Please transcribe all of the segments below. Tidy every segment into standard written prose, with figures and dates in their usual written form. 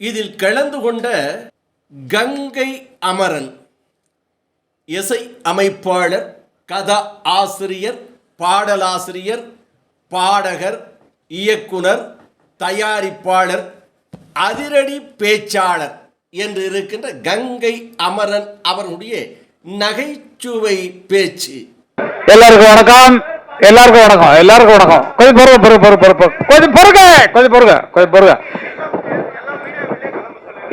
இதில் கலந்து கொண்ட கங்கை அமரன் இசை அமைப்பாளர், கதா ஆசிரியர், பாடலாசிரியர், பாடகர், இயக்குனர், தயாரிப்பாளர், அதிரடி பேச்சாளர் என்று இருக்கின்ற கங்கை அமரன் அவர்களுடைய நகைச்சுவை பேச்சு. எல்லாருக்கும் வணக்கம். எல்லாருக்கும் வணக்கம். எல்லாருக்கும் வணக்கம். கொஞ்சம் பொறுங்க.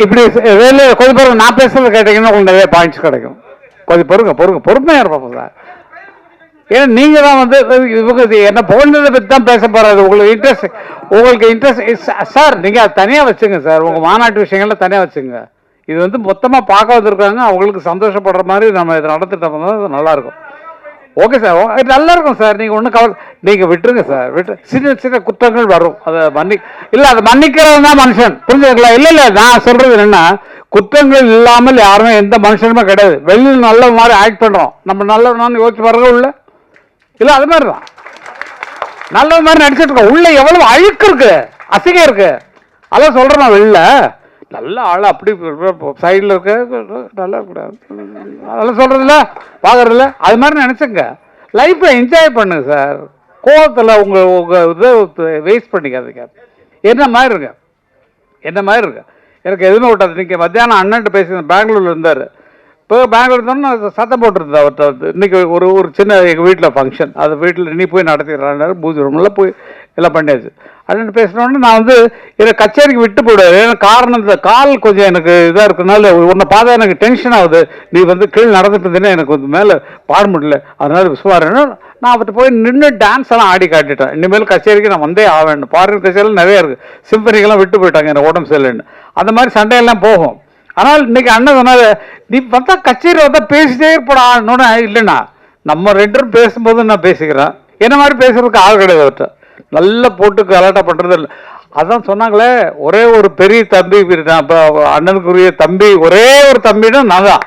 இப்படி கொஞ்சம் பொறுங்க. நான் பேசுறது கேட்டீங்கன்னா உங்களுக்கு நிறைய பாயிண்ட்ஸ் கிடைக்கும். கொஞ்சம் பொறுமையா இருப்போம் சார். ஏன்னா நீங்க தான் வந்து இவங்க என்ன புகழ்ந்ததை பற்றி தான் பேச போறாரு. உங்களுக்கு இன்ட்ரெஸ்ட் சார், நீங்க அதை தனியா வச்சுங்க சார். உங்க மாநாட்டு விஷயங்கள்ல தனியா வச்சுங்க. இது வந்து மொத்தமா பார்க்க வந்திருக்காங்க, அவங்களுக்கு சந்தோஷப்படுற மாதிரி நம்ம இதை நடத்திட்டு நல்லா இருக்கும். ஓகே சார், நல்லா இருக்கும் சார். நீங்க ஒன்றும் கவலை, நீங்க விட்டுருங்க சார். சின்ன சின்ன குற்றங்கள் வரும், அதை அதை மன்னிக்கிறவன் தான் மனுஷன். புரிஞ்சுங்களா? இல்ல நான் சொல்றது என்னன்னா, குற்றங்கள் இல்லாமல் யாருமே எந்த மனுஷனுமே கிடையாது. வெளியில் நல்ல மாதிரி ஆக்ட் பண்றோம், நம்ம நல்லவனான்னு யோசிச்சு பாருங்க. உள்ள இல்ல அது மாதிரிதான் நல்ல மாதிரி நடிச்சிட்டு இருக்கோம். உள்ள எவ்வளவு அழுக்கு இருக்கு, அசிங்கம் இருக்கு. அதான் சொல்றேன். நான் வெளில நல்ல ஆள் அப்படி சைடில் இருக்க நல்லா கூடாது, அதெல்லாம் சொல்றதில்ல, பார்க்கறதில்ல. அது மாதிரி நினைச்சுங்க. லைஃப்பை என்ஜாய் பண்ணுங்க சார். கோவத்தில் உங்க இதை வேஸ்ட் பண்ணிக்காதீங்க. என்ன மாதிரி இருக்கு எனக்கு எதுவுமே விட்டாது. இன்னைக்கு மத்தியானம் அண்ணன்ட்டு பேசி பெங்களூர்ல இருந்தார். இப்போ பெங்களூர் இருந்தோம்னா சத்தம் போட்டுருந்தா அவர்கிட்ட வந்து, இன்னைக்கு ஒரு சின்ன எங்கள் வீட்டில் ஃபங்க்ஷன், அது வீட்டில் நீ போய் நடத்திடுறாரு. பூஜை ரூமில் போய் எல்லாம் பண்ணியாச்சு. அண்ணன் பேசினோடனே நான் வந்து என்னை கச்சேரிக்கு விட்டு போயிடுவார். ஏன்னா காரணம் இந்த கால் கொஞ்சம் எனக்கு இதாக இருக்குனால உன்னை பார்த்தா எனக்கு டென்ஷன் ஆகுது. நீ வந்து கீழே நடந்துட்டு இருந்தேன்னா எனக்கு வந்து மேலே பாட முடியல, அதனால விசுவாரன்னு நான் அவர்கிட்ட போய் நின்று டான்ஸ் எல்லாம் ஆடி காட்டிட்டேன். இனிமேல் கச்சேரிக்கு நான் வந்தே ஆவேன். ஃபாரின் கச்சேரியில் நிறைய இருக்குது, சிம்பனிக்கெல்லாம் விட்டு போயிட்டாங்க எனக்கு உடம்பு சரியில்லைன்னு. அந்த மாதிரி சண்டையெல்லாம் போகும். ஆனால் இன்னைக்கு அண்ணன் சொன்னாரு, நீ பார்த்தா கச்சேரி வந்தா பேசிட்டே இருப்படான்னு. இல்லைண்ணா, நம்ம ரெண்டு பேரும் பேசும்போது நான் பேசிக்கிறேன். என்ன மாதிரி பேசுறதுக்கு ஆள் கிடையாது அவர்கிட்ட. நல்லா போட்டு கலாட்டா பண்றது இல்லை. அதான் சொன்னாங்களே, ஒரே ஒரு பெரிய தம்பி, அண்ணனுக்குரிய தம்பி, ஒரே ஒரு தம்பின்னா நான் தான்.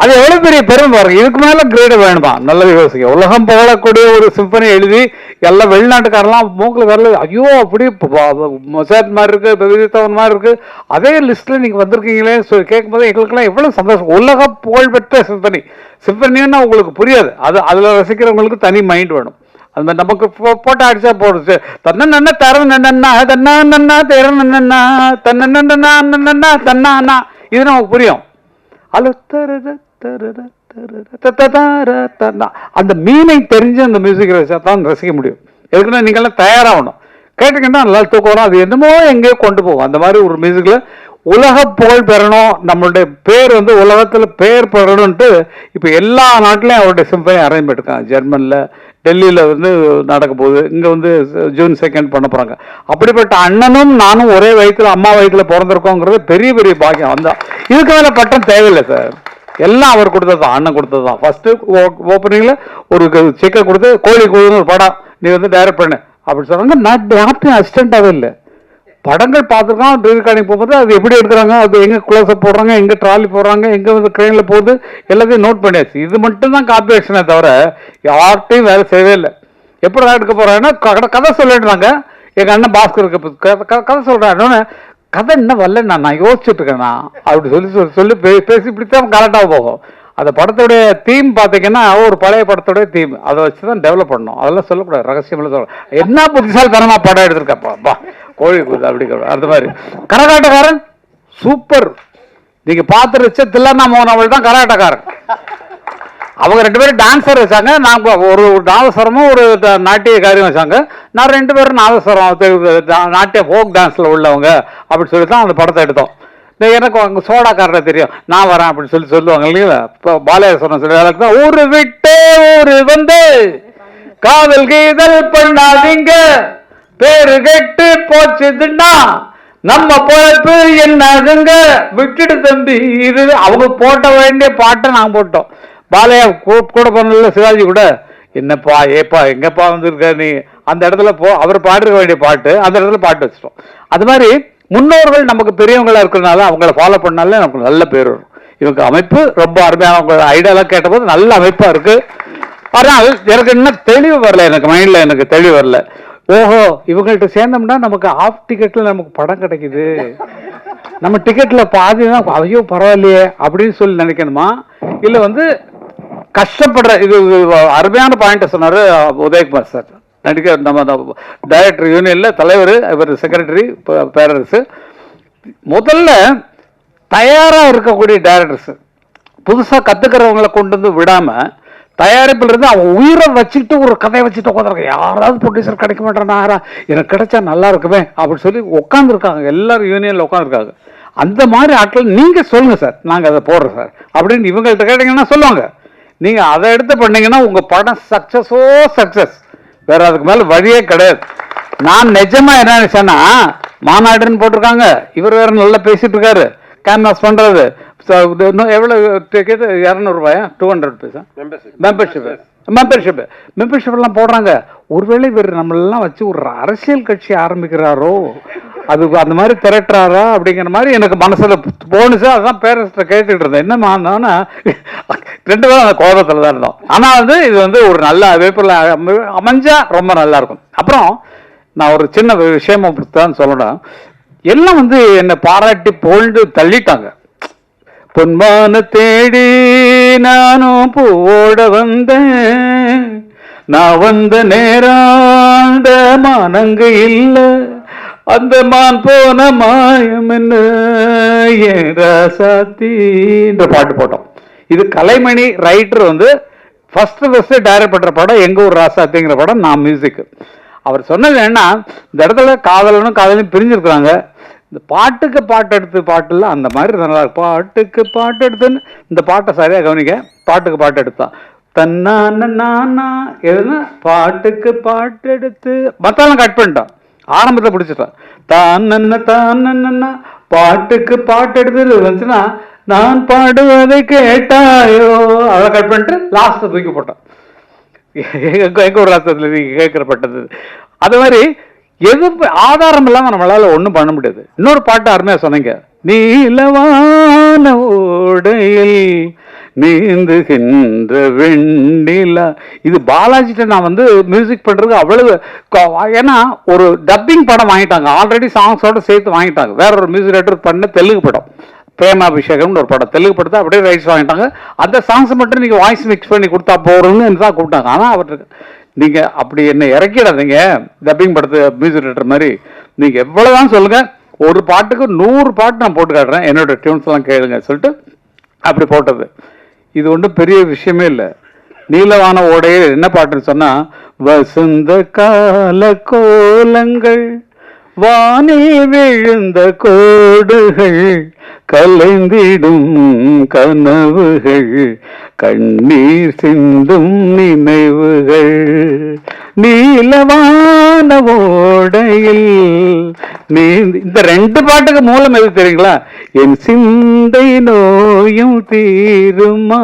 அது எவ்வளவு பெரிய பெருமை பாருங்க. இதுக்கு மேல கிரேடு வேணுமா? நல்லது யோசிக்க. உலகம் புகழக்கூடிய ஒரு சிம்பனி எழுதி எல்லாம் வெளிநாட்டுக்காரெல்லாம் மூக்கில் வரல, ஐயோ அப்படி மொசாட் மாதிரி இருக்கு, விஜயத்தவன் மாதிரி இருக்கு, அதே லிஸ்ட்ல நீங்க வந்திருக்கீங்களே கேட்கும் போது எங்களுக்கெல்லாம் எவ்வளவு சந்தோஷம். உலக புகழ்பெற்ற சிம்பனின்னா உங்களுக்கு புரியாது. அதுல ரசிக்கிறவங்களுக்கு தனி மைண்ட் வேணும். அது மாதிரி நமக்கு போட்டோ அடிச்சா போடுச்சு. தன்னா தர நன்னா தன்னா தேர நன்னா தன்னா தன்னா இது நமக்கு புரியும். அந்த மீனை தெரிஞ்சு அந்த மியூசிக் தான் ரசிக்க முடியும். எதுக்குன்னா நீங்கெல்லாம் தயாராகணும். கேட்டுக்கிட்டா நல்லா தூக்கம் வரும். அது என்னமோ எங்கேயோ கொண்டு போகும். அந்த மாதிரி ஒரு மியூசிக்ல உலக புகழ் பெறணும், நம்மளுடைய பேர் வந்து உலகத்துல பேர் பெறணும்ட்டு இப்ப எல்லா நாட்டிலையும் அவருடைய சிம்பனி அரேஞ்ச் பண்ணிருக்காங்க. ஜெர்மன்ல, டெல்லியில வந்து நடக்க போகுது. இங்க வந்து ஜூன் 2 பண்ண போறாங்க. அப்படிப்பட்ட அண்ணனும் நானும் ஒரே வயிற்றுல, அம்மா வயிற்றுல பிறந்திருக்கோங்கிறது பெரிய பெரிய பாக்கியம். வந்தா இதுக்கு மேல பட்டம் தேவையில்லை சார். எல்லாம் அவர் கொடுத்ததுதான், அண்ணன் கொடுத்ததுதான். ஃபர்ஸ்ட் ஓப்பனிங்ல ஒரு சிக்கன் கொடுத்து, கோழி கூடுன்னு ஒரு படம் நீ வந்து டைரக்ட் பண்ணு அப்படின்னு சொன்னாங்க. நான் யார்ட்டையும் அசிஸ்டண்டாவே இல்லை. படங்கள் பார்த்துருக்கோம், ரெக்கார்டிங் போகும்போது அது எப்படி எடுக்கிறாங்க, அது எங்க க்ளோஸ்அப் போடுறாங்க, எங்க ட்ராலி போடுறாங்க, எங்க வந்து ட்ரெயின்ல போகுது, எல்லாத்தையும் நோட் பண்ணியாச்சு. இது மட்டும் தான் காப்பி ஆக்ஷனே தவிர யார்ட்டையும் வேலை செய்யவே இல்லை. எப்படி எடுக்க போறாங்கன்னா கதை சொல்லிடுறாங்க. எங்க அண்ணன் பாஸ்கருக்கு கதை சொல்றாரு. கதை என்ன வரல, நான் யோசிச்சுட்டு இருக்கேண்ணா அப்படி சொல்லி பேசி இப்படித்தான் கரெக்டாக போகும். அந்த படத்துடைய தீம் பார்த்தீங்கன்னா ஒரு பழைய படத்துடைய தீம், அதை வச்சுதான் டெவலப் பண்ணணும். அதெல்லாம் சொல்லக்கூடாது, ரகசியம் சொல்ல. என்ன புத்திசாலித்தனமா படம் எடுத்திருக்கப்பா, கோழி கூது அப்படி. அந்த மாதிரி கரகாட்டக்காரன் சூப்பர். நீங்க பார்த்துருச்ச தில்லண்ணா மோகன் அவள் தான் கரகாட்டக்காரன். அவங்க ரெண்டு பேரும் டான்ஸர் வச்சாங்க. நாங்க ஒரு நாதஸ்வரமும் ஒரு நாட்டிய காரியம் வச்சாங்க. நான் ரெண்டு பேரும் நாதஸ்வரம், நாட்டிய ஃபோக் டான்ஸ்ல உள்ளவங்க அப்படின்னு சொல்லி தான் அந்த படத்தை எடுத்தோம். எனக்கு அங்கே சோடாக்காரரை தெரியும், நான் வரேன் அப்படின்னு சொல்லுவாங்க இல்லைங்களா. இப்போ பாலயேஸ்வரன் சொல்லி ஊரு விட்டு ஊரு வந்து காதல் கீதல் பண்ணாதீங்க, பேரு கெட்டு போச்சுதுன்னா நம்ம பொழப்பு என்னதுங்க, விட்டுட்டு தம்பி. இது அவங்க போட்ட வேண்டிய பாட்டை நாங்கள் போட்டோம். பாலையா கூட போனதில்ல, சிவாஜி கூட. என்னப்பா ஏப்பா எங்கப்பா வந்துருக்க நீ, அந்த இடத்துல அவர் பாடிருக்க வேண்டிய பாட்டு அந்த இடத்துல பாட்டு வச்சிட்டோம். அது மாதிரி முன்னோர்கள் நமக்கு பெரியவங்களா இருக்கிறதுனால அவங்கள ஃபாலோ பண்ணாலே நமக்கு நல்ல பேர் வரும். இவங்க அமைப்பு ரொம்ப அருமையான, அவங்க ஐடியாலாம் கேட்டபோது நல்ல அமைப்பா இருக்கு. ஆனால் எனக்கு இன்னும் தெளிவு வரல, எனக்கு மைண்ட்ல எனக்கு தெளிவு வரல. ஓஹோ, இவங்கள்ட்ட சேர்ந்தோம்னா நமக்கு ஆஃப் டிக்கெட்ல நமக்கு படம் கிடைக்குது, நம்ம டிக்கெட்ல பாதி தான், ஐயோ பரவாயில்லையே அப்படின்னு சொல்லி நினைக்கணுமா, இல்லை வந்து கஷ்டப்படுற, இது அருமையான பாயிண்ட் சொன்னாரு உதயகுமார் சார், நடிகர், நம்ம டைரக்டர் யூனியன்ல தலைவர், இவர் செக்ரட்டரி பேரரசு. முதல்ல தயாரா இருக்கக்கூடிய டைரக்டர்ஸ் புதுசா கத்துக்கிறவங்களை கொண்டு வந்து விடாம தயாரிப்பில் இருந்து அவன் உயிரை வச்சுட்டு ஒரு கதையை வச்சுட்டு உட்காந்துருக்க, யாராவது ப்ரொடியூசர் கிடைக்க மாட்டேன்னா எனக்கு கிடைச்சா நல்லா இருக்குமே அப்படின்னு சொல்லி உட்காந்துருக்காங்க, எல்லாரும் யூனியன்ல உட்காந்துருக்காங்க. அந்த மாதிரி ஆட்கள் நீங்க சொல்லுங்க சார், நாங்க அதை போடுறோம் சார் அப்படின்னு இவங்கள்ட்ட கேட்டீங்கன்னா சொல்லுவாங்க. நீங்க அதை எடுத்து பண்ணீங்கன்னா உங்க படம் சக்சஸோ சக்சஸ், வேற அதுக்கு மேல வழியே கிடையாது. நான் நிஜமா என்ன நினைச்சேன்னா, மாநாடுன்னு போட்டிருக்காங்க, இவர் வேற நல்லா பேசிட்டு இருக்காரு, கேன்வாஸ் பண்றது, எவ்வளவு டிக்கெட் 200 ரூபாயா 200 ருபீஸா மெம்பர்ஷிப் எல்லாம் போடுறாங்க. ஒருவேளை இவர் நம்மளெல்லாம் வச்சு ஒரு அரசியல் கட்சி ஆரம்பிக்கிறாரோ, அது அந்த மாதிரி திரட்டுறாரா அப்படிங்கிற மாதிரி எனக்கு மனசுல போனுச்சு. அதான் பேரண்ட்ஸ்ட கேட்டுட்டு இருந்தேன், என்னமானா 2 பேரும் அந்த கோபத்துல தான் இருந்தோம். ஆனா வந்து இது வந்து ஒரு நல்ல அமைப்புல அமைஞ்சா ரொம்ப நல்லா இருக்கும். அப்புறம் நான் ஒரு சின்ன விஷயமா தான் சொல்லணும், எல்லாம் வந்து என்னை பாராட்டி போல்டு தள்ளிட்டாங்க. பொன்மான தேடி நானும் பூவோட வந்தேன், நான் வந்த நேராண்ட மானங்க இல்ல, அந்த மான் போன மாயம் என்ன ஏன் ராசாத்தின்ற பாட்டு போட்டோம். இது கலைமணி ரைட்டர் வந்து ஃபர்ஸ்ட் டைரக்ட் பண்ற படம் எங்க ஊர் ராசாத்திங்கிற படம், நான் மியூசிக். அவர் சொன்னது என்னன்னா, இந்த இடத்துல காதலனும் காதலையும் பிரிஞ்சிருக்கிறாங்க, இந்த பாட்டுக்கு பாட்டு எடுத்து பாட்டுல அந்த மாதிரி நல்லா இருக்கு. பாட்டுக்கு பாட்டு எடுத்துன்னு இந்த பாட்டை சரியா கவனிக்க, பாட்டுக்கு பாட்டு எடுத்தான் தன்னா எதுனா பாட்டுக்கு பாட்டு எடுத்து மத்தாலும் கட் பண்ணிட்டான், ஆரம்பத்தை பிடிச்சிட்டான். தான் பாட்டுக்கு பாட்டு எடுத்து வந்துச்சுன்னா நான் பாடுவதை கேட்டாயோ, அதை கட் பண்ணிட்டு லாஸ்ட் தூக்கி போட்டான். எங்க ஒரு ராசத்துல நீங்க கேட்கப்பட்டது. அது மாதிரி எது ஆதாரம் இல்லாம நம்மளால ஒண்ணும் பண்ண முடியாது. இன்னொரு பாட்டு அருமையா சொன்னீங்க, நீலவான ஓடையில் நீந்துகின்ற வெண்ணிலா. இது பாலாஜிட்ட நான் வந்து மியூசிக் பண்றது அவ்வளவு, ஏன்னா ஒரு டப்பிங் படம் வாங்கிட்டாங்க, ஆல்ரெடி சாங்ஸோட சேர்த்து வாங்கிட்டாங்க. வேற ஒரு மியூசிக் டைரக்டர் பண்ண தெலுங்கு படம் பிரேமாபிஷேகம்னு ஒரு படம், தெலுங்கு படத்தை அப்படியே ரைட்ஸ் வாங்கிட்டாங்க. அந்த சாங்ஸ் மட்டும் நீங்க வாய்ஸ் மிக்ஸ் பண்ணி கொடுத்தா போறோம்னு தான் கூப்பிட்டாங்க. ஆனா அவருக்கு நீங்க அப்படி என்ன இறக்கிடாதீங்க, டப்பிங் படத்து மியூசிக் டைரக்டர் மாதிரி. நீங்க எவ்வளவுதான் சொல்லுங்க, ஒரு பாட்டுக்கு 100 பாட்டு நான் போட்டு காட்டுறேன், என்னோட டியூன்ஸ் எல்லாம் கேளுங்க சொல்லிட்டு அப்படி போட்டது. இது ஒன்றும் பெரிய விஷயமே இல்லை. நீலவான ஓடையில் என்ன பாட்டுன்னு சொன்னா, வசந்த கால கோலங்கள் வானில் விழுந்த கோடுகள் கலைந்திடும் கனவுகள் கண்ணீர் சிந்தும் நினைவுகள் நீலவான ஓடையில் நீ. இந்த 2 பாட்டுக்கு மூலம் எது தெரியுங்களா? என் சிந்தை நோயும் தீருமா.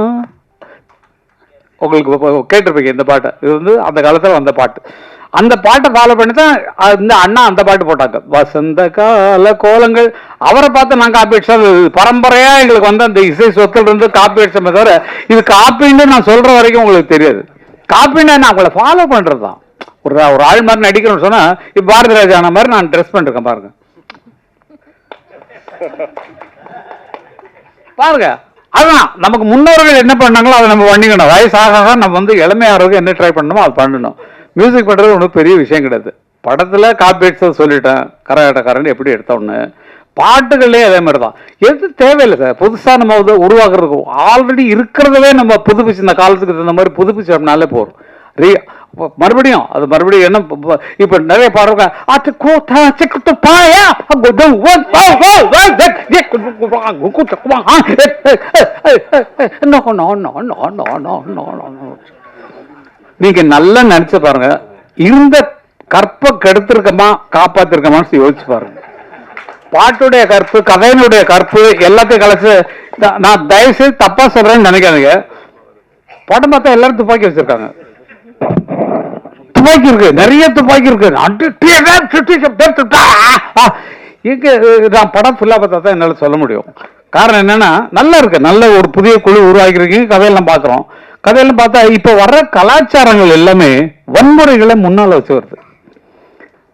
உங்களுக்கு கேட்டிருப்பீங்க இந்த பாட்டை, இது வந்து அந்த காலத்துல வந்த பாட்டு. அந்த பாட்டை ஃபாலோ பண்ணி தான் இந்த அண்ணா அந்த பாட்டு போட்டாங்க, வசந்த கால கோலங்கள். அவரை பார்த்து நான் காப்பி அடிச்சோம், பரம்பரையா எங்களுக்கு வந்து அந்த இசை சொத்துல இருந்து காப்பி அடிச்சோமே தவிர இது காப்பின்னு நான் சொல்ற வரைக்கும் உங்களுக்கு தெரியாது. காப்பின்னு நான் உங்களை ஃபாலோ பண்றதுதான். ஒரு ஆள் மாதிரி நடிக்கணும்னு சொன்னா இப்ப பாரதி ராஜா ஆன மாதிரி நான் ட்ரெஸ் பண்ணிருக்கேன் பாருங்க. பாருங்க, அதுதான் நமக்கு முன்னோர்கள் என்ன பண்ணாங்களோ அதை நம்ம பண்ணிக்கணும். வயசாக நம்ம வந்து இளமையாகிறதுக்கு என்ன ட்ரை பண்ணணுமோ அது பண்ணணும். மியூசிக் பண்ணுறது ஒன்றும் பெரிய விஷயம் கிடையாது. படத்தில் காப்பி அடிச்சதை சொல்லிட்டேன், கரகாட்டக்காரன் எப்படி எடுத்தோன்னு. பாட்டுகளே அதே மாதிரி தான், எது தேவையில்லை சார் புதுசாக நம்ம வந்து உருவாக்குறதுக்கு. ஆல்ரெடி இருக்கிறதவே நம்ம புதுப்பிச்சு இந்த காலத்துக்கு தகுந்த மாதிரி புதுப்பிச்சோம்னாலே போகிறோம். மறுபடியும் அது மறுபடியும் என்ன இப்ப நிறைய பாடுறாங்க, நீங்க நல்லா நினைச்சு பாருங்க, இருந்த கற்பை கெடுத்திருக்கமா காப்பாத்திருக்கமான்னு யோசிச்சு பாருங்க. பாட்டுடைய கற்பு, கதையினுடைய கற்பு எல்லாத்தையும் கலைச்சு. நான் தயவு செய்து தப்பா சொல்றேன்னு நினைக்காதீங்க. படம் பார்த்தா எல்லாரும் துப்பாக்கி வச்சிருக்காங்க, துப்பாக்கி இருக்கு, நிறைய துப்பாக்கி இருக்கு. நான் படம் ஃபுல்லா பார்த்தா தான் என்னால சொல்ல முடியும். காரணம் என்னன்னா, நல்லா இருக்கு, நல்ல ஒரு புதிய குழு உருவாக்கிருக்கீங்க, கதையெல்லாம் பாக்குறோம். கதையெல்லாம் பார்த்தா இப்ப வர்ற கலாச்சாரங்கள் எல்லாமே வன்முறைகளை முன்னால வச்சு வருது.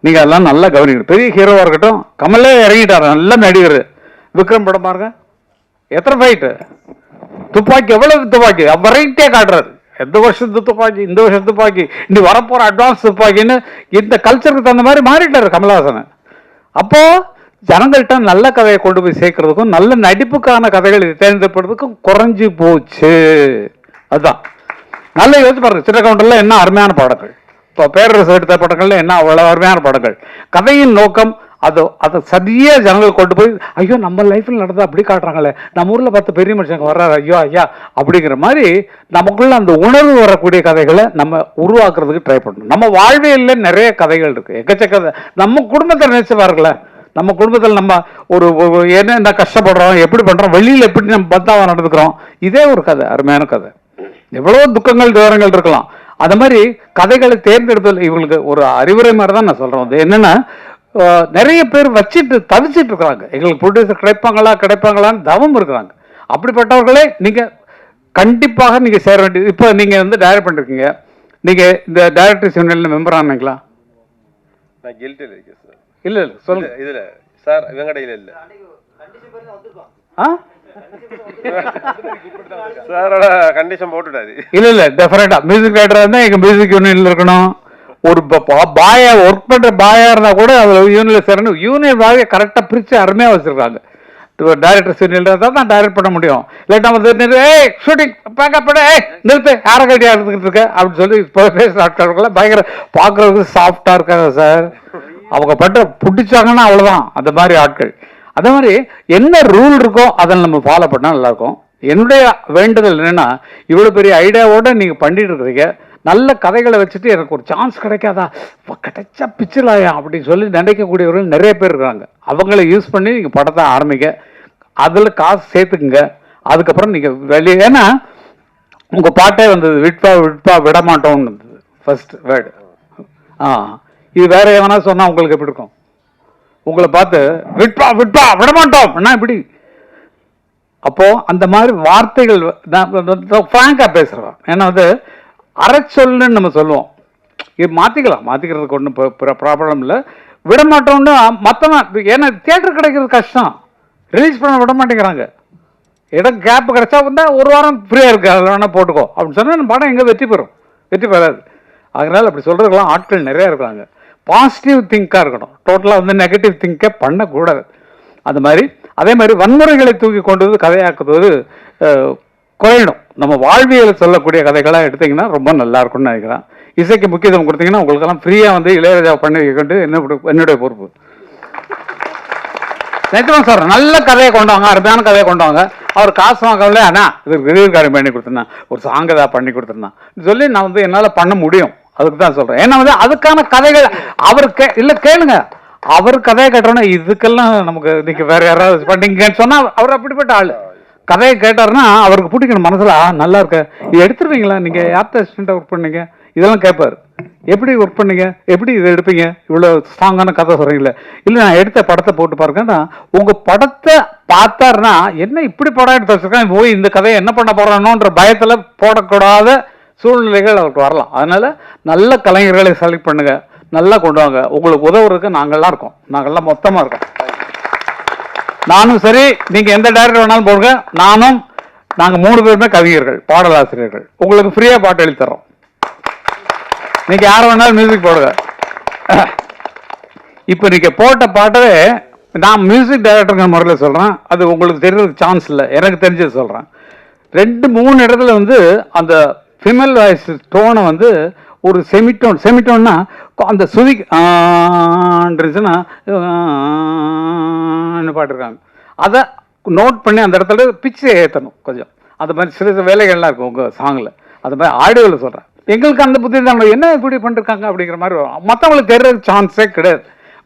நீங்க அதெல்லாம் நல்லா கவனிக்கணும். பெரிய ஹீரோவா இருக்கட்டும், கமலே இறங்கிட்டாரு, நல்ல நடிகர், விக்ரம் படம் பாருங்க, எத்தனை ஃபைட்டு, துப்பாக்கி எவ்வளவு துப்பாக்கி வெரைட்டியா காட்டுறாரு. எந்த வருஷத்து துப்பாக்கி, இந்த வருஷம் துப்பாக்கி, இனி வரப்போற அட்வான்ஸ் துப்பாக்கின்னு இந்த கல்ச்சருக்கு தகுந்த மாதிரி மாறிட்டாரு கமலஹாசன். அப்போ ஜனங்கள்கிட்ட நல்ல கதையை கொண்டு போய் சேர்க்கறதுக்கும் நல்ல நடிப்புக்கான கதைகள் தேர்ந்தெடுப்பதுக்கும் குறைஞ்சி போச்சு. அதுதான் நல்ல யோசிச்சு பாருங்க. சின்ன கவுண்டர்ல என்ன அருமையான படங்கள், இப்போ பேரரசு எடுத்த படங்கள்ல என்ன அவ்வளவு அருமையான படங்கள். கதையின் நோக்கம் அதை சரியா ஜனங்கள் கொண்டு போய், ஐயோ நம்ம லைஃப்ல நடந்தா அப்படி காட்டுறாங்களே, நம்ம ஊர்ல 10 பெரிய மனுஷங்க வர்றாரு, ஐயோ ஐயா அப்படிங்கிற மாதிரி நமக்குள்ள அந்த உணர்வு வரக்கூடிய கதைகளை நம்ம உருவாக்குறதுக்கு ட்ரை பண்ணணும். நம்ம வாழ்வியல்ல நிறைய கதைகள் இருக்கு, எக்கச்சக்க. நம்ம குடும்பத்தை நினைச்சு பாருங்களேன், நம்ம குடும்பத்தில் நம்ம ஒரு என்ன கஷ்டப்படுறோம், எப்படி பண்றோம், வெளியில எப்படி நம்ம பந்தாவா நடந்துக்கிறோம், இதே ஒரு கதை, அருமையான கதை. எவ்வளவு துக்கங்கள் துயரங்கள் இருக்கலாம். அந்த மாதிரி கதைகளை தேர்ந்தெடுத்தல் இவங்களுக்கு ஒரு அறிவுரை மாதிரி தான் நான் சொல்றேன். அது என்னன்னா, நிறைய பேர் வச்சுட்டு தவிச்சிட்டு இருக்கிறாங்க, எங்களுக்கு ப்ரொடியூசர் கிடைப்பாங்களான்னு தவம் இருக்கிறாங்க. அப்படிப்பட்டவர்களே நீங்க கண்டிப்பாக நீங்க சேர வேண்டியது. இப்போ நீங்க வந்து டைரக்ட் பண்ணிருக்கீங்க, நீங்க இந்த டைரக்டர்ஸ் யூனியன்ல மெம்பர் ஆனீங்களா? நான் கில்ட் இருக்கேன் சார். இல்ல சொல்லுங்க. இதுல சார் வெங்கடையில இல்ல சாரோட கண்டிஷன் போட்டுட்டாரு. இல்ல டெஃபினட்டா மியூசிக் டைரக்டரா இருந்தா எங்க மியூசிக் யூனியன்ல இருக்கணும். ஒரு பாயா ஒர்க் பண்ற பாயா இருந்தா கூட அதுல யூனியன்ல சேரணும். யூனியன் பாய கரெக்டா பிரிச்சு அருமையா வச்சிருக்காங்க. டைரக்டர் யூனியன்ல தான் டைரக்ட் பண்ண முடியும். இல்லாட்டா வந்து ஷூட்டிங் பேக்கப் நிறுத்து, யாரை கட்டியா எடுத்துக்கிட்டு இருக்க அப்படின்னு சொல்லி பேசுற ஆட்கள் பயங்கர பாக்குறதுக்கு சாஃப்டா இருக்காங்க சார். அவங்க பட்ட பிடிச்சாங்கன்னா அவ்வளவுதான் அந்த மாதிரி ஆட்கள். அதே மாதிரி என்ன ரூல் இருக்கோ அதை நம்ம ஃபாலோ பண்ணா நல்லா இருக்கும். என்னுடைய வேண்டுதல் என்னன்னா, இவ்வளவு பெரிய ஐடியாவோட நீங்க பண்ணிட்டு இருக்கிறீங்க, நல்ல கதைகளை வச்சுட்டு எனக்கு ஒரு சான்ஸ் கிடைக்காதா, கிடைச்சா பிச்சலாயா அப்படின்னு சொல்லி நினைக்கக்கூடியவர்கள் நிறைய பேர் இருக்காங்க. அவங்கள யூஸ் பண்ணி நீங்க படத்தை ஆரம்பிங்க, அதுல காசு சேர்த்துக்குங்க. அதுக்கப்புறம் நீங்க வெளியே, ஏன்னா உங்க பாட்டே வந்தது, விட்பா விடமாட்டோம்னு இருந்தது ஃபர்ஸ்ட் வேர்டு. இது வேற எவனா சொன்னா உங்களுக்கு எப்படி இருக்கும்? உங்களை பார்த்து விட்பா விடமாட்டோம் என்ன இப்படி? அப்போ அந்த மாதிரி வார்த்தைகள் ஃப்ராங்கா பேசுறோம். ஏன்னா வந்து அரைச்சொல்னு நம்ம சொல்லுவோம், இது மாத்திக்கிறதுக்கு ஒன்றும் ப்ராப்ளம் இல்லை. விடமாட்டோம்னு மற்றவன், ஏன்னா தியேட்டர் கிடைக்கிறது கஷ்டம், ரிலீஸ் பண்ண விட மாட்டேங்கிறாங்க. இடம் கேப் கிடைச்சா வந்தா ஒரு வாரம் ஃப்ரீயா இருக்கு, அதில் வேணா போட்டுக்கோ அப்படின்னு சொன்னா படம் எங்க வெற்றி பெறாது. அதனால அப்படி சொல்றதுக்கெல்லாம் ஆட்கள் நிறைய இருக்காங்க. பாசிட்டிவ் திங்காக இருக்கணும், டோட்டலாக வந்து நெகட்டிவ் திங்கை பண்ணக்கூடாது. அது மாதிரி அதே மாதிரி வன்முறைகளை தூக்கி கொண்டு வந்து கதையாக்குவது குறையணும். நம்ம வாழ்வியல் சொல்லக்கூடிய கதைகளாக எடுத்தீங்கன்னா ரொம்ப நல்லா இருக்கும்னு நினைக்கிறேன். இசைக்கு முக்கியத்துவம் கொடுத்தீங்கன்னா உங்களுக்கெல்லாம் ஃப்ரீயாக வந்து இளையராஜா பண்ணி வைக்கிட்டு என்னுடைய பொறுப்பு. நிச்சயமா சார், நல்ல கதையை கொண்டு வாங்க, அருமையான கதையை கொண்டு வாங்க. அவர் காசு வாங்கல, அண்ணா இது ரிலீவ் காரியம் பண்ணி கொடுத்துருந்தேன், ஒரு சாங் ஏதாவது பண்ணி கொடுத்துருந்தேன் சொல்லி நான் வந்து என்னால் பண்ண முடியும். அதுக்கு தான் சொல்றேன். ஏன்னா வந்து அதுக்கான கதைகள் அவருக்கு இல்ல, கேளுங்க, அவர் கதையை கேட்டோன்னா இதுக்கெல்லாம் நமக்கு நீங்க வேற யாராவது பண்ணீங்கன்னு சொன்னா அவர் அப்படிப்பட்ட ஆளு. கதையை கேட்டாருன்னா அவருக்கு பிடிக்கணும் மனசுல, நல்லா இருக்க இது எடுத்துருவீங்களா, நீங்க யார்கிட்ட அசிஸ்டண்டா ஒர்க் பண்ணீங்க, இதெல்லாம் கேட்பாரு. எப்படி ஒர்க் பண்ணீங்க, எப்படி இதை எடுப்பீங்க, இவ்வளவு ஸ்ட்ராங்கான கதை சொல்றீங்களே, இல்ல நான் எடுத்த படத்தை போட்டு பாருங்கன்னா உங்க படத்தை பார்த்தாருன்னா என்ன இப்படி படம் எடுத்து வச்சிருக்கேன், போய் இந்த கதையை என்ன பண்ண போறானோன்ற பயத்துல போடக்கூடாத சூழ்நிலைகள் அவருக்கு வரலாம். அதனால நல்ல கலைஞர்களை செலக்ட் பண்ணுங்க, நல்லா கொண்டு வாங்க. உங்களுக்கு உதவுறதுக்கு நாங்கள்லாம் இருக்கோம், நாங்கள்லாம் மொத்தமா இருக்கோம். நானும் சரி, நீங்க எந்த டைரக்டர் வேணாலும் போடுங்க, நாங்க 3 பேருமே கவிஞர்கள், பாடலாசிரியர்கள். உங்களுக்கு ஃப்ரீயா பாட்டு எழுதி தரோம், நீங்க யார வேணாலும் மியூசிக் போடுங்க. இப்ப நீங்க போட்ட பாட்டவே நான் மியூசிக் டைரக்டருங்கிற முறையில் சொல்றேன், அது உங்களுக்கு தெரியறதுக்கு சான்ஸ் இல்லை, எனக்கு தெரிஞ்சது சொல்றேன். 2-3 இடத்துல வந்து அந்த ஃபீமேல் வாய்ஸ் டோனை வந்து ஒரு செமிட்டோன்னா அந்த சுதி இருந்துச்சுன்னா பாட்டுருக்காங்க, அதை நோட் பண்ணி அந்த இடத்துல பிச்சை ஏற்றணும் கொஞ்சம். அந்த மாதிரி சில வேலைகள்லாம் இருக்கும் உங்கள் சாங்கில், அது மாதிரி ஆடியோவில் சொல்கிறேன். எங்களுக்கு அந்த புத்தி தான், என்ன இப்படி பண்ணிருக்காங்க அப்படிங்கிற மாதிரி வரும். மற்றவங்களுக்கு தெரியறது சான்ஸே கிடையாது.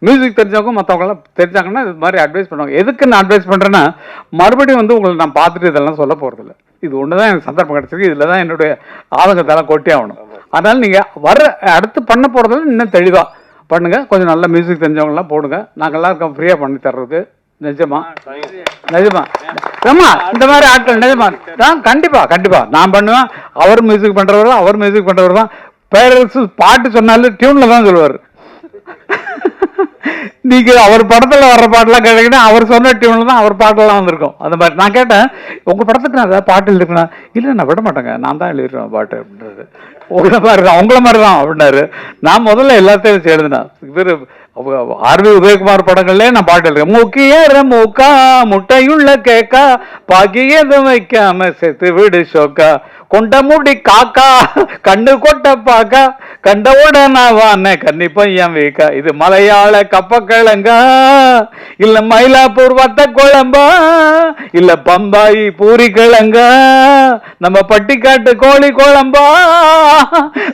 மியூசிக் தெரிஞ்சவங்க மற்றவங்களாம் தெரிஞ்சாங்கன்னா இது மாதிரி அட்வைஸ் பண்ணுவாங்க. எதுக்கு நான் அட்வைஸ் பண்ணுறேன்னா, மறுபடியும் வந்து உங்களை நான் பார்த்துட்டு இதெல்லாம் சொல்ல போகிறதில்ல, இது ஒன்று தான் எனக்கு சந்தர்ப்பம் கிடச்சிருக்கு, இதில் தான் என்னுடைய ஆதங்கத்தெல்லாம் கொட்டி ஆகணும். அதனால் நீங்கள் அடுத்து பண்ண போகிறதுல இன்னும் தெளிவாக பண்ணுங்கள். கொஞ்சம் நல்ல மியூசிக் தெரிஞ்சவங்களாம் போடுங்க, நாங்கள்லாம் இருக்கோம் ஃப்ரீயாக பண்ணி தர்றதுக்கு. நிஜமா இந்த மாதிரி ஆட்கள் நிஜமா கண்டிப்பா நான் பண்ணுவேன். அவர் மியூசிக் பண்றவர் தான். பேரரசு பாட்டு சொன்னாலும் டியூன்ல தான் சொல்லுவார். நீங்கள் அவர் படத்தில் வர்ற பாட்டெல்லாம் கேட்டீங்கன்னா அவர் சொன்ன டியூனில் தான் அவர் பாட்டெல்லாம் வந்திருக்கும். அந்த மாதிரி நான் கேட்டேன், உங்கள் படத்துக்கு நான் ஏதாவது பாட்டு எழுதிருக்கேன். இல்லை நான் விட மாட்டேங்க, நான் தான் எழுதிருக்கேன் பாட்டு அப்படின்றது. உங்களை மாதிரி தான் அப்படின்னாரு. நான் முதல்ல எல்லாத்தையும் வச்சு எழுதினேன். இவர் ஆர்வி உதயகுமார் படங்கள்லே நான் பாட்டு எழுதுறேன். முக்கிய மூக்கா முட்டையுள்ள கேக்கா பாக்கியது வைக்காம செத்து விடு ஷோக்கா கொண்ட முடி காக்கா கண்ணு கொட்ட பாக்கா கண்ட உடனே கன்னி பையன் வீக்கா. இது மலையாள கப்பக்கிழங்கா இல்ல மயிலாப்பூர் வத்த குழம்பா இல்ல பம்பாயி பூரி கிழங்கா நம்ம பட்டிக்காட்டு கோழி குழம்பா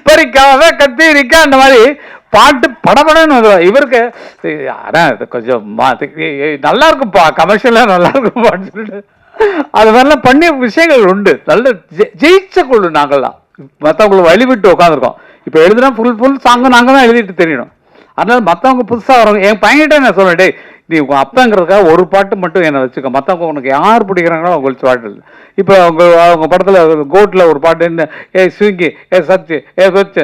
பறிக்காத கத்திரிக்கா. அந்த மாதிரி பாட்டு படப்படன்னு இவருக்கு கொஞ்சம் நல்லா இருக்குப்பா, கமர்ஷியலாக நல்லா இருக்கும் பாட்டு சொல்லிட்டு அது மாதிரிலாம் பண்ணிய விஷயங்கள் உண்டு. நல்ல ஜெயிச்ச குழு நாங்கள்லாம், மற்றவங்களை வழிவிட்டு உட்காந்துருக்கோம். இப்போ எழுதுனா ஃபுல் சாங்கு நாங்கள் தான் எழுதிட்டு தெரியணும். அதனால மற்றவங்க புதுசாக வரவங்க என் பையன்கிட்ட நான் சொல்லுவேன், டே நீ உங்கள் அப்பங்கிறதுக்காக ஒரு பாட்டு மட்டும் என்னை வச்சுக்க, மற்றவங்க உனக்கு யார் பிடிக்கிறாங்களோ அவங்களுக்கு பாட்டு இல்லை. இப்போ அவங்க படத்தில் கோட்டில் ஒரு பாட்டு என்ன ஸ்விங்கி சச்சு சொச்சு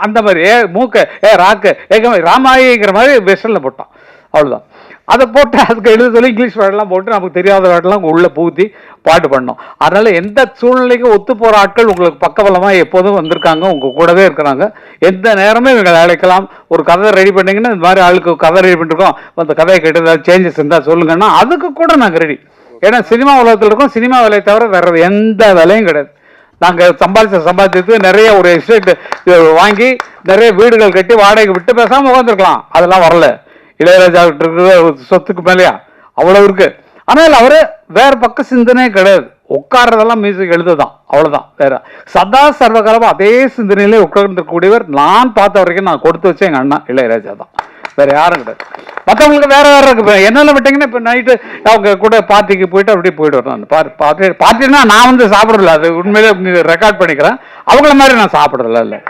அந்த மாதிரி மூக்க ராக்கு ராமாயிங்கிற மாதிரி வெஸ்டர்னில் போட்டான். அவ்வளோதான். அதை போட்டு அதுக்கு எழுத சொல்லி இங்கிலீஷ் வேர்டெல்லாம் போட்டு நமக்கு தெரியாத வேர்டெல்லாம் உள்ளே பூத்தி பாட்டு பண்ணோம். அதனால் எந்த சூழ்நிலைக்கும் ஒத்து போகிற ஆட்கள் உங்களுக்கு பக்கபலமாக எப்போதும் வந்திருக்காங்க, உங்கள் கூடவே இருக்கிறாங்க. எந்த நேரமே இவங்களை அழைக்கலாம். ஒரு கதை ரெடி பண்ணிங்கன்னா இந்த மாதிரி ஆளுக்கு கதை ரெடி பண்ணிருக்கோம், அந்த கதையை கேட்டு ஏதாவது சேஞ்சஸ் இருந்தால் சொல்லுங்கன்னா அதுக்கு கூட நாங்கள் ரெடி. ஏன்னா சினிமா உலகத்தில் இருக்கோம், சினிமா வேலையை தவிர வேறு எந்த வேலையும் கிடையாது. நாங்கள் சம்பாதிச்சதுக்கு நிறைய ஒரு எஸ்டேட் வாங்கி நிறைய வீடுகள் கட்டி வாடகை விட்டு பேசாமல் உட்காந்துருக்கலாம். அதெல்லாம் வரல. இளையராஜா இருக்கிற சொத்துக்கு மேலேயா அவ்வளவு இருக்கு. ஆனால் அவரு வேற பக்க சிந்தனையே கிடையாது. உட்கார்றதெல்லாம் மியூசிக் எழுதுதான், அவ்வளவுதான். வேற சதா சர்வகாலமா அதே சிந்தனையிலே உட்கார்ந்துக்கூடியவர் நான் பார்த்த வரைக்கும் நான் கொடுத்து வச்சேன் எங்க அண்ணா இளையராஜா தான், வேற யாரும் கிடையாது. மற்றவங்களுக்கு வேற வேற இருக்கு. என்னால விட்டீங்கன்னா இப்போ நைட்டு அவங்க கூட பார்ட்டிக்கு போயிட்டு அப்படியே போயிட்டு வரேன். பார்ட்டினா நான் வந்து சாப்பிடல, அது உண்மையிலே ரெக்கார்ட் பண்ணிக்கிறேன். அவங்கள மாதிரி நான் சாப்பிட்றதில்ல. இல்லை,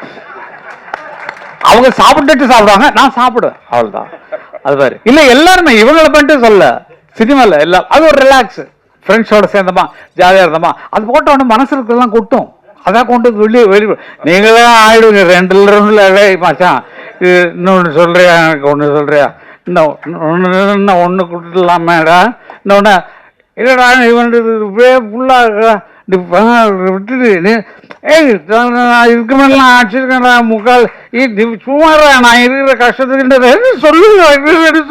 அவங்க சாப்பிட்டுட்டு சாப்பிடுவாங்க, நான் சாப்பிடுவேன், அவ்வளவுதான். அது மாதிரி இல்லை, எல்லாருமே இவங்களை பண்ணிட்டு சொல்ல சினிமாவில் எல்லாம் அது ஒரு ரிலாக்ஸ். ஃப்ரெண்ட்ஸோட சேர்ந்தமா ஜாலியாக இருந்தோமா அது போட்ட உடனே மனசுலாம் கொட்டும். அதான் கொண்டு வெளியே நீங்களே ஆயிடுவீங்க. 2 மாச்சான் இன்னொன்று சொல்றியா, எனக்கு ஒன்று சொல்றியா, இன்னும் ஒன்று கொடுத்துடலாமேடா, இன்னொன்று இல்லைடா இவன் ஃபுல்லாக விட்டுட்டு இதுக்கு மேலாம் ஆட்சிருக்கேன்டா முக்கால் சுமாரா நான் இருக்கிற கஷ்டத்துக்கு சொல்லுங்க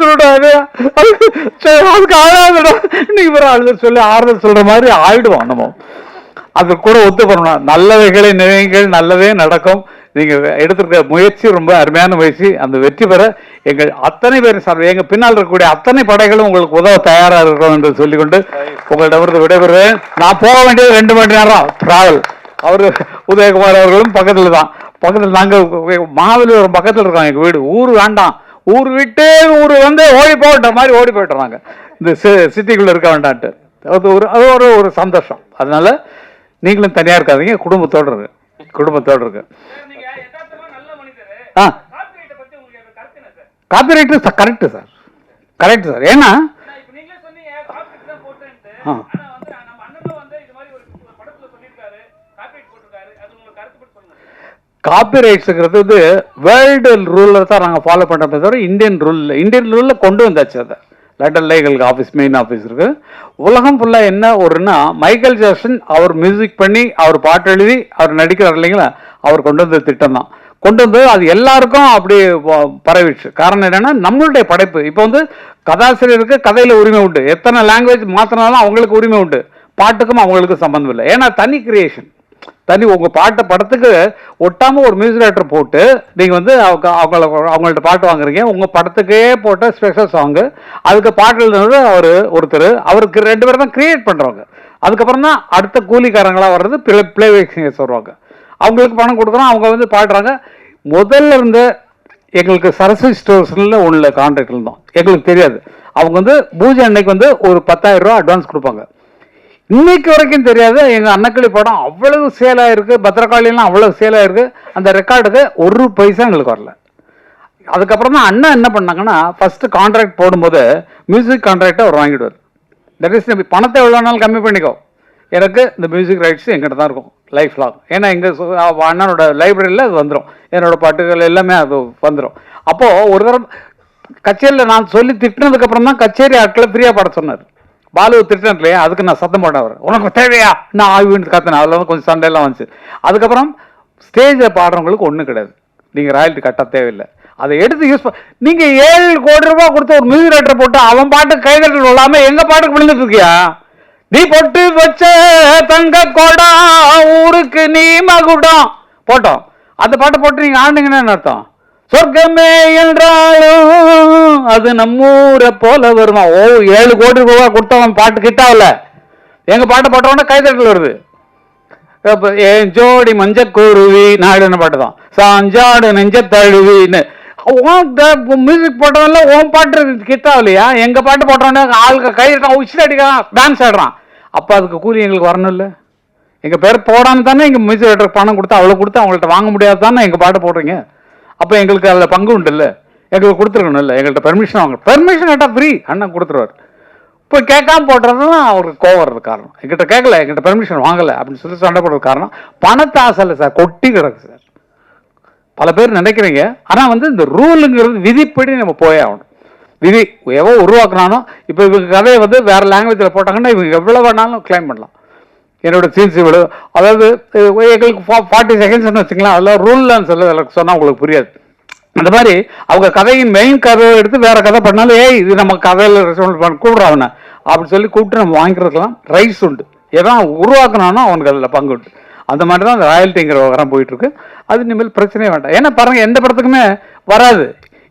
சொல்லிடாது அதுக்கு ஆளாதுடா இன்னைக்கு பிற ஆளுதல் சொல்லி ஆறுதல் சொல்ற மாதிரி ஆயிடுவோம். நம்ம அது கூட ஒத்து பண்ணணும். நல்லவைகளை நினைவுகள் நல்லதே நடக்கும். நீங்க எடுத்திருக்க முயற்சி ரொம்ப அருமையான முயற்சி. அந்த வெற்றி பெற எங்கள் அத்தனை பேர் சார், எங்க பின்னால் இருக்கக்கூடிய அத்தனை படைகளும் உங்களுக்கு உதவ தயாரா இருக்கிறோம் என்று சொல்லிக்கொண்டு உங்களிடமிருந்து விடைபெறுவேன். நான் போக வேண்டியது 2 மணி நேரம் டிராவல். அவரு உதயகுமார் அவர்களும் பக்கத்துல தான், பக்கத்தில் நாங்கள் மாவலிபுரம் பக்கத்தில் இருக்கோம் எங்கள் வீடு. ஊர் வேண்டாம், ஊர் விட்டு ஊர் வந்து ஓடி போகிற மாதிரி ஓடி போயிட்டோம் நாங்கள், இந்த சிட்டிக்குள்ளே இருக்க வேண்டான்ட்டு. அது ஒரு சந்தோஷம். அதனால நீங்களும் தனியாக இருக்காதீங்க, குடும்பத்தோடு இருக்கு, குடும்பத்தோடு இருக்கு. Copyright correct sir, correct sir. ஏன்னா காப்பிரைட்ஸுங்கிறது வந்து வேர்ல்டு ரூலில் தான் நாங்கள் ஃபாலோ பண்ணுறோமே தவிர இந்தியன் ரூலில் கொண்டு வந்தாச்சு. அதை லண்டனில் எங்களுக்கு ஆஃபீஸ், மெயின் ஆஃபீஸ் இருக்குது. உலகம் ஃபுல்லாக என்ன ஒருன்னா, மைக்கேல் ஜாக்சன் அவர் மியூசிக் பண்ணி அவர் பாட்டு எழுதி அவர் நடிக்கிறார் இல்லைங்களா, அவர் கொண்டு வந்த திட்டம் தான். கொண்டு வந்து அது எல்லாருக்கும் அப்படி பரவிடுச்சு. காரணம் என்னென்னா நம்மளுடைய படைப்பு. இப்போ வந்து கதாசிரியருக்கு கதையில் உரிமை உண்டு, எத்தனை லாங்குவேஜ் மாற்றினாலும் அவங்களுக்கு உரிமை உண்டு, பாட்டுக்கும் அவங்களுக்கு சம்மந்தம் இல்லை. ஏன்னா தனி கிரியேஷன், தனி உங்கள் பாட்டை படத்துக்கு ஒட்டாமல் ஒரு மியூசிக் டைரக்டர் போட்டு நீங்கள் வந்து அவங்கள்ட்ட பாட்டு வாங்குறீங்க. உங்கள் படத்துக்கே போட்ட ஸ்பெஷல் சாங்கு, அதுக்கு பாட்டு எழுதுனது ஒருத்தர், அவருக்கு 2 பேர் தான் கிரியேட் பண்ணுறவங்க. அதுக்கப்புறம் தான் அடுத்த கூலிக்காரங்களாக வர்றது பிளேபேக் சிங்கர்ஸ் வருவாங்க. அவங்களுக்கு பணம் கொடுக்குறோம், அவங்க வந்து பாடுறாங்க. முதல்ல இருந்த எங்களுக்கு சரஸ்வதி ஸ்டோர்ஸில் உள்ள கான்ட்ராக்ட் இருந்தோம், எங்களுக்கு தெரியாது. அவங்க வந்து பூஜை அன்னைக்கு வந்து ஒரு 10,000 ரூபா அட்வான்ஸ் கொடுப்பாங்க. இன்னைக்கு வரைக்கும் தெரியாது. எங்கள் அன்னக்கிளி படம் அவ்வளவு சேலாயிருக்கு, பத்திரகாளியெல்லாம் அவ்வளவு சேலாயிருக்கு. அந்த ரெக்கார்டுக்கு 1 பைசா எங்களுக்கு வரல. அதுக்கப்புறம் தான் அண்ணா என்ன பண்ணாங்கன்னா, ஃபஸ்ட்டு கான்ட்ராக்ட் போடும்போது மியூசிக் கான்ட்ராக்டை அவர் வாங்கிடுவார். தட் இஸ் பணத்தை எவ்வளோ நாள் கம்மி பண்ணிக்கோ, எனக்கு இந்த மியூசிக் ரைட்ஸ் எங்கிட்ட தான் இருக்கும் லைஃப் லாங். ஏன்னா எங்கள் அண்ணனோட லைப்ரரியில் அது வந்துடும், என்னோடய பாட்டுகள் எல்லாமே அது வந்துடும். அப்போது ஒரு தரம் கச்சேரியில் நான் சொல்லி திட்டினதுக்கு அப்புறம் தான் கச்சேரி ஆட்களை ஃப்ரீயாக பாட சொன்னார். பாலுவை திட்டினேன் இல்லையா, அதுக்கு நான் சத்தம் போட்டேன். அவர் உனக்கு தேவையா நான் ஆய்வுன்னு கத்தினேன். அதில் வந்து கொஞ்சம் சண்டையெல்லாம் வந்துச்சு. அதுக்கப்புறம் ஸ்டேஜில் பாடுறவங்களுக்கு ஒன்றும் கிடையாது, நீங்கள் ராயல்ட்டி கட்ட தேவையில்லை. அதை எடுத்து யூஸ் நீங்கள் 7 கோடி ரூபாய் கொடுத்து ஒரு மியூசிக் டைரக்டர் போட்டு அவன் பாட்டுக்கு கைதட்டல் விழாமல் எங்கள் பாட்டுக்கு விழுந்துட்டு இருக்கியா? நீ பொட்டு வச்ச தங்க கோடா ஊருக்கு நீ மகுடம் போட்டோம். அந்த பாட்டை போட்டு நீங்கள் ஆடுனீங்கன்னு அர்த்தம். சொர்க்கமே என்றாலும் அது நம்மூரை போல வருமா? 7 கோடி ரூபாய் கொடுத்தவன் பாட்டு கிட்டாவில் எங்கள் பாட்டை போட்டவொடனே கைதட்டல் வருது. ஏன் ஜோடி மஞ்ச குருவி நாடுன பாட்டு தான், சாஞ்சாடு நெஞ்ச தழுவின்னு. மியூசிக் போட்டவன்ல ஓன் பாட்டு கிட்டாவில்லையா? எங்கள் பாட்டு போட்டவொடனே ஆளுக்கு கைதட்டான், உச்சில் அடிக்கிறான், டான்ஸ் ஆடுறான். அப்போ அதுக்கு கூலி எங்களுக்கு வரணும் இல்லை? எங்கள் பேர் போடாமல் தானே எங்கள் மியூசிக் டைரக்டர் பணம் கொடுத்து அவ்வளோ கொடுத்து அவங்கள்ட்ட வாங்க முடியாது தானே எங்கள் பாட்டு போடுறீங்க. அப்போ எங்களுக்கு அதில் பங்கு உண்டு இல்லை? எங்களுக்கு கொடுத்துருக்கணும் இல்லை? எங்கள்கிட்ட பெர்மிஷன் வாங்க, பெர்மிஷன் கேட்டால் ஃப்ரீ அண்ணன் கொடுத்துருவார். இப்போ கேட்காம போடுறது தான் அவருக்கு கோவம் வர்றது காரணம். எங்கிட்ட கேட்கல, எங்கிட்ட பெர்மிஷன் வாங்கலை அப்படின்னு சொல்லி சண்டை போடுறது காரணம் பணத்தை ஆசை இல்லை சார், கொட்டி கிடக்கு சார். பல பேர் நினைக்கிறீங்க, ஆனால் வந்து இந்த ரூலுங்கிறது விதிப்படி நம்ம போயே ஆகணும். விதி எவ்வளோ உருவாக்குனானோ, இப்போ இவங்க கதையை வந்து வேறு லாங்குவேஜில் போட்டாங்கன்னா இவங்க எவ்வளோ வேணாலும் கிளைம் பண்ணலாம். என்னோட சீன்ஸ் இவ்வளோ, அதாவது எங்களுக்கு 40 செகண்ட்ஸ்னு வச்சுக்கலாம், அதெல்லாம் ரூல்லாம் சொல்ல சொன்னால் உங்களுக்கு புரியாது. அந்த மாதிரி அவங்க கதையின் மெயின் கதையை எடுத்து வேற கதை பண்ணாலும் இது நம்ம கதையில் கூப்பிட்றாங்க அப்படின்னு சொல்லி கூப்பிட்டு நம்ம வாங்கிக்கிறதுக்கெல்லாம் ரைட்ஸ் உண்டு. எதான் உருவாக்கினானோ அவனுக்கு அதில் பங்கு உண்டு. அந்த மாதிரி தான் அந்த ராயல்ட்டிங்கிற விவகாரம் போயிட்டு இருக்கு. அது இனிமேல் பிரச்சனையே வேண்டாம். ஏன்னா பாருங்க, எந்த படத்துக்குமே வராது.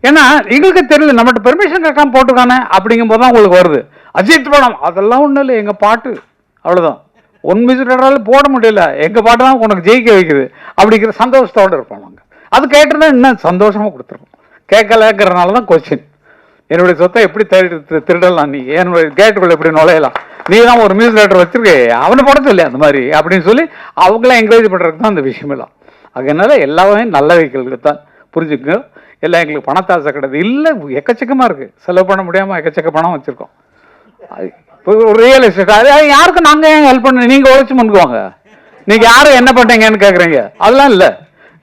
ஏன்னா எங்களுக்கு தெரியல, நம்மகிட்ட பெர்மிஷன் கேட்காம போட்டுருக்கானே அப்படிங்கும் போது தான் உங்களுக்கு வருது. அஜித் படம் அதெல்லாம் ஒன்றும் இல்லை, எங்கள் பாட்டு அவ்வளோதான். ஒன் மியூசிக் போட முடியல, எங்கள் பாட்டு தான் உனக்கு ஜெயிக்க வைக்குது அப்படிங்கிற சந்தோஷத்தோடு இருப்போம் நாங்கள். அது கேட்டுருந்தா இன்னும் சந்தோஷமாக கொடுத்துருவோம். கேட்கலங்கிறனால தான் கொஸ்டின். என்னுடைய சொத்தை எப்படி திருடலாம், நீ என்னுடைய கேட்டுக்குள்ள எப்படி நுழையலாம், நீ தான் ஒரு மியூசிக் டைரக்டர் வச்சிருக்கே அவனை படம் சொல்லி அந்த மாதிரி அப்படின்னு சொல்லி அவங்களாம் என்கரேஜ் பண்ணுறதுக்கு தான் அந்த விஷயமெல்லாம். அதனால எல்லாமே நல்ல வைக்கிறது தான் புரிஞ்சுக்குங்க. எல்லாம் எங்களுக்கு பணத்தாசை கிடையாது இல்லை, எக்கச்சக்கமாக இருக்குது, செலவு பண்ண முடியாமல் எக்கச்சக்க பணம் வச்சுருக்கோம். இப்போ ஒரு ரியல் எஸ்டேட் அது யாருக்கும் நாங்கள் ஏன் ஹெல்ப் பண்ண, நீங்கள் உழைச்சி முன்னுக்குவாங்க. நீங்கள் யாரும் என்ன பண்ணுறீங்கன்னு கேட்குறீங்க, அதெல்லாம் இல்லை.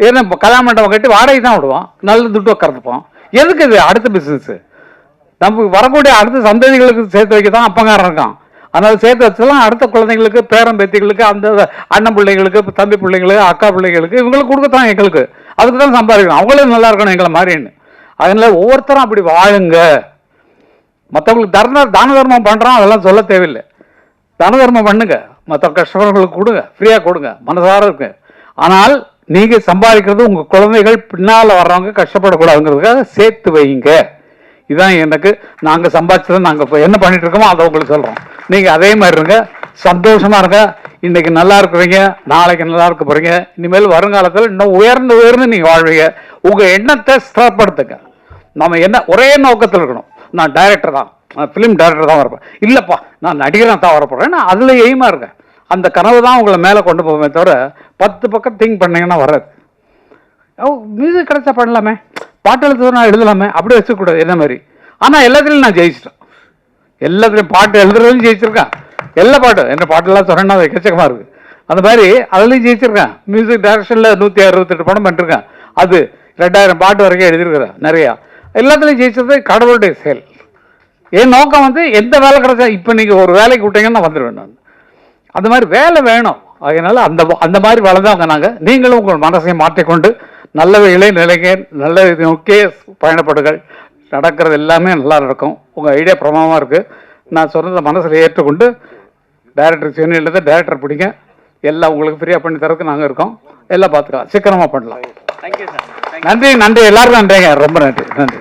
ஏன்னா இப்போ கல்யாண மண்டபம் கட்டி வாடகை தான் விடுவோம், நல்ல துட்டு உட்காந்துப்போம். எதுக்கு இது அடுத்த பிஸ்னஸ்ஸு? நமக்கு வரக்கூடிய அடுத்த சந்ததிகளுக்கு சேர்த்து வைக்க தான் அப்பங்காரம் இருக்கான். அதனால் சேர்த்து வச்சலாம் அடுத்த குழந்தைங்களுக்கு, பேரன் பேத்திகளுக்கு, அந்த அண்ணன் பிள்ளைங்களுக்கு, தம்பி பிள்ளைங்களுக்கு, அக்கா பிள்ளைங்களுக்கு, இவங்களுக்கு கொடுக்கத்தான் எங்களுக்கு. அதுக்கு தான் சம்பாதிக்கணும், அவங்களும் நல்லா இருக்கணும் எங்களை மாதிரின்னு. அதனால ஒவ்வொருத்தரும் அப்படி வாழுங்க. மற்றவங்களுக்கு தான தர்மம் பண்ணுறோம் அதெல்லாம் சொல்ல தேவையில்லை. தான தர்மம் பண்ணுங்க, மற்ற கஷ்டப்படுறவங்களுக்கு கொடுங்க, ஃப்ரீயாக கொடுங்க, மனசார இருக்கு. ஆனால் நீங்கள் சம்பாதிக்கிறது உங்கள் குழந்தைகள் பின்னால் வர்றவங்க கஷ்டப்படக்கூடாதுங்கிறதுக்காக சேர்த்து வைங்க. இதுதான் எனக்கு நாங்கள் சம்பாதிச்சதை நாங்கள் இப்போ என்ன பண்ணிட்டு இருக்கோமோ அதை உங்களுக்கு சொல்கிறோம். நீங்கள் அதே மாதிரி இருங்க, சந்தோஷமாக இருங்க. இன்னைக்கு நல்லா இருக்கிறீங்க, நாளைக்கு நல்லா இருக்க போகிறீங்க. இனிமேல் வருங்காலத்தில் இன்னும் உயர்ந்து நீங்கள் வாழ்வீங்க. உங்கள் எண்ணத்தை ஸ்திரப்படுத்துங்க. நம்ம என்ன ஒரே நோக்கத்தில் இருக்கணும், நான் டைரக்டர் தான், நான் ஃபிலிம் டைரக்டர் தான் வரப்பேன், இல்லைப்பா நான் நடிகராக தான் வரப்போகிறேன், ஏன்னா அதில் எய்மாக இருக்கேன். அந்த கனவு தான் உங்களை மேலே கொண்டு போவேமே தவிர 10 பக்கம் திங்க் பண்ணிங்கன்னா வராது. மியூசிக் கிடைச்சா பண்ணலாமே, பாட்டு எழுதுனா எழுதலாமே, அப்படி வச்சுக்கூடாது என்ன மாதிரி. ஆனால் எல்லாத்துலேயும் நான் ஜெயிச்சிட்டேன், எல்லாத்துலேயும் பாட்டு எழுதுறதுலையும் ஜெயிச்சிருக்கேன். எல்லா பாட்டும் என்ன பாட்டெல்லாம் சொன்னேன்னா அது எக்கச்சக்கமாக இருக்குது. அந்த மாதிரி அதுலேயும் ஜெயிச்சிருக்கேன். மியூசிக் டைரக்ஷனில் 168 படம் பண்ணிருக்கேன். அது 2000 பாட்டு வரைக்கும் எழுதியிருக்கிறேன் நிறையா. எல்லாத்துலேயும் ஜெயிச்சது கடவுளுடைய செயல். என் நோக்கம் வந்து எந்த வேலை கிடைச்சா, இப்போ நீங்கள் ஒரு வேலைக்கு விட்டீங்கன்னா வந்துடுவேன் நான். அந்த மாதிரி வேலை வேணும். அதனால அந்த மாதிரி வளர்ந்தவங்க நாங்கள். நீங்களும் உங்கள் மனசை மாற்றிக்கொண்டு நல்லவைகளே நிலைங்க, நல்ல நோக்கியே பயணப்படுகள். நடக்கிறது எல்லாமே நல்லா நடக்கும். உங்கள் ஐடியா பிரமாதமாக இருக்குது. நான் சொன்னதை மனசில் ஏற்றுக்கொண்டு டைரக்டர் சென்னையில் டைரக்டர் பிடிங்க, எல்லாம் உங்களுக்கு ஃப்ரீயாக பண்ணி தரதுக்கு நாங்கள் இருக்கோம். எல்லாம் பார்த்துக்கலாம், சீக்கிரமாக பண்ணலாம். Thank you sir. நன்றி நன்றி, எல்லாருக்கும் நன்றிங்க, ரொம்ப நன்றி நன்றி.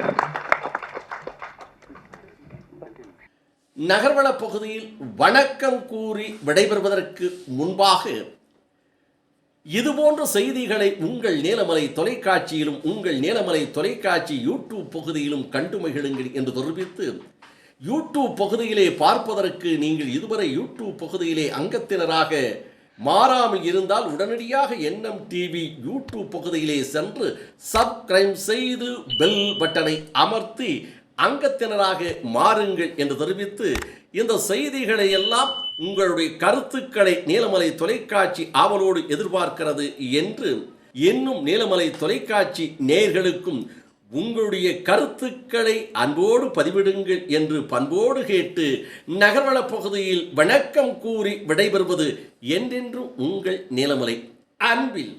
நகர்வள பகுதியில் வணக்கம் கூறி விடைபெறுவதற்கு முன்பாக இதுபோன்ற செய்திகளை உங்கள் நீலமலை தொலைக்காட்சியிலும் உங்கள் நீலமலை தொலைக்காட்சி யூடியூப் பகுதியிலும் கண்டு மகிழுங்கள் என்று தெரிவித்து, யூடியூப் பகுதியிலே பார்ப்பதற்கு நீங்கள் இதுவரை யூடியூப் பகுதியிலே அங்கத்தினராக மாறாமல் இருந்தால் உடனடியாக என்எம் டிவி யூடியூப் பகுதியிலே சென்று சப்ஸ்கிரைப் செய்து பெல் பட்டனை அமர்த்தி அங்கத்தினராக மாறுங்கள் என்று தெரிவித்து, இந்த செய்திகளை எல்லாம் உங்களுடைய கருத்துக்களை நீலமலை தொலைக்காட்சி ஆவலோடு எதிர்பார்க்கிறது என்று இன்னும் நீலமலை தொலைக்காட்சி நேயர்களுக்கும் உங்களுடைய கருத்துக்களை அன்போடு பதிவிடுங்கள் என்று பண்போடு கேட்டு நகர்வள பகுதியில் வணக்கம் கூறி விடைபெறுவது என்றென்றும் உங்கள் நீலமலை அன்பில்